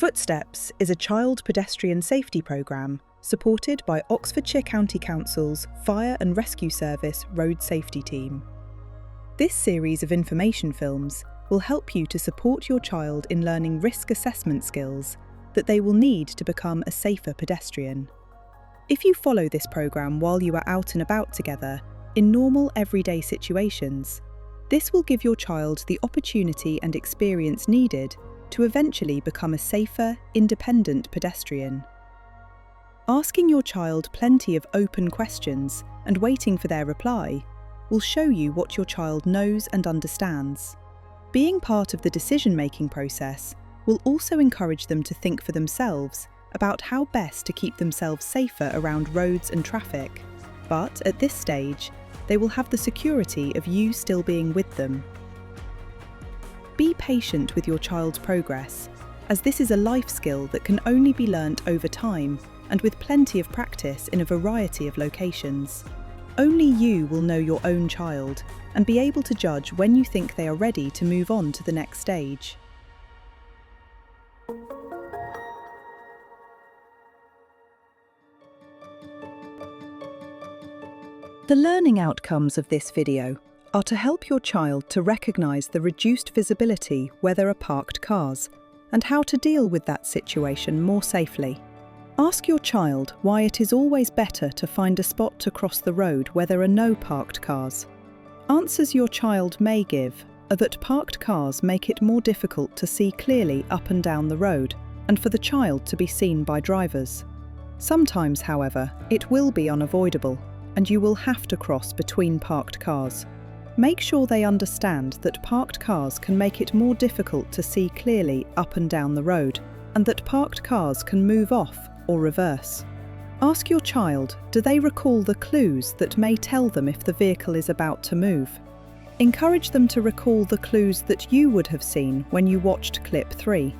Footsteps is a child pedestrian safety programme supported by Oxfordshire County Council's Fire and Rescue Service Road Safety Team. This series of information films will help you to support your child in learning risk assessment skills that they will need to become a safer pedestrian. If you follow this programme while you are out and about together in normal everyday situations, this will give your child the opportunity and experience needed to eventually become a safer, independent pedestrian. Asking your child plenty of open questions and waiting for their reply will show you what your child knows and understands. Being part of the decision-making process will also encourage them to think for themselves about how best to keep themselves safer around roads and traffic. But at this stage, they will have the security of you still being with them. Be patient with your child's progress, as this is a life skill that can only be learnt over time and with plenty of practice in a variety of locations. Only you will know your own child and be able to judge when you think they are ready to move on to the next stage. The learning outcomes of this video are to help your child to recognise the reduced visibility where there are parked cars and how to deal with that situation more safely. Ask your child why it is always better to find a spot to cross the road where there are no parked cars. Answers your child may give are that parked cars make it more difficult to see clearly up and down the road and for the child to be seen by drivers. Sometimes, however, it will be unavoidable and you will have to cross between parked cars. Make sure they understand that parked cars can make it more difficult to see clearly up and down the road, and that parked cars can move off or reverse. Ask your child, do they recall the clues that may tell them if the vehicle is about to move? Encourage them to recall the clues that you would have seen when you watched clip 3.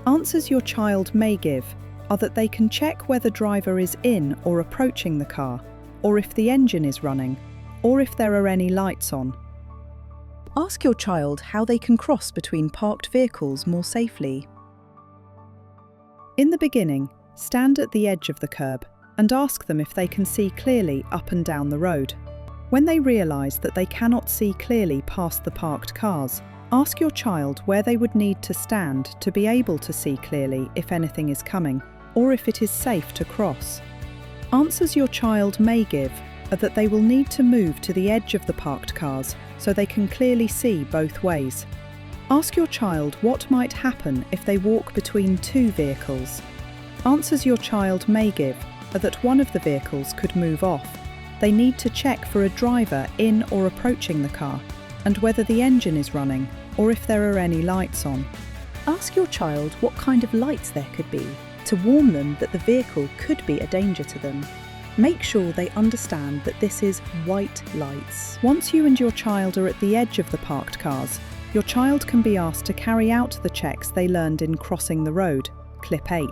Answers your child may give are that they can check whether the driver is in or approaching the car, or if the engine is running, or if there are any lights on. Ask your child how they can cross between parked vehicles more safely. In the beginning, stand at the edge of the curb and ask them if they can see clearly up and down the road. When they realise that they cannot see clearly past the parked cars, ask your child where they would need to stand to be able to see clearly if anything is coming, or if it is safe to cross. Answers your child may give are that they will need to move to the edge of the parked cars so they can clearly see both ways. Ask your child what might happen if they walk between two vehicles. Answers your child may give are that one of the vehicles could move off. They need to check for a driver in or approaching the car, and whether the engine is running or if there are any lights on. Ask your child what kind of lights there could be to warn them that the vehicle could be a danger to them. Make sure they understand that this is white lights. Once you and your child are at the edge of the parked cars, your child can be asked to carry out the checks they learned in Crossing the Road, clip 8.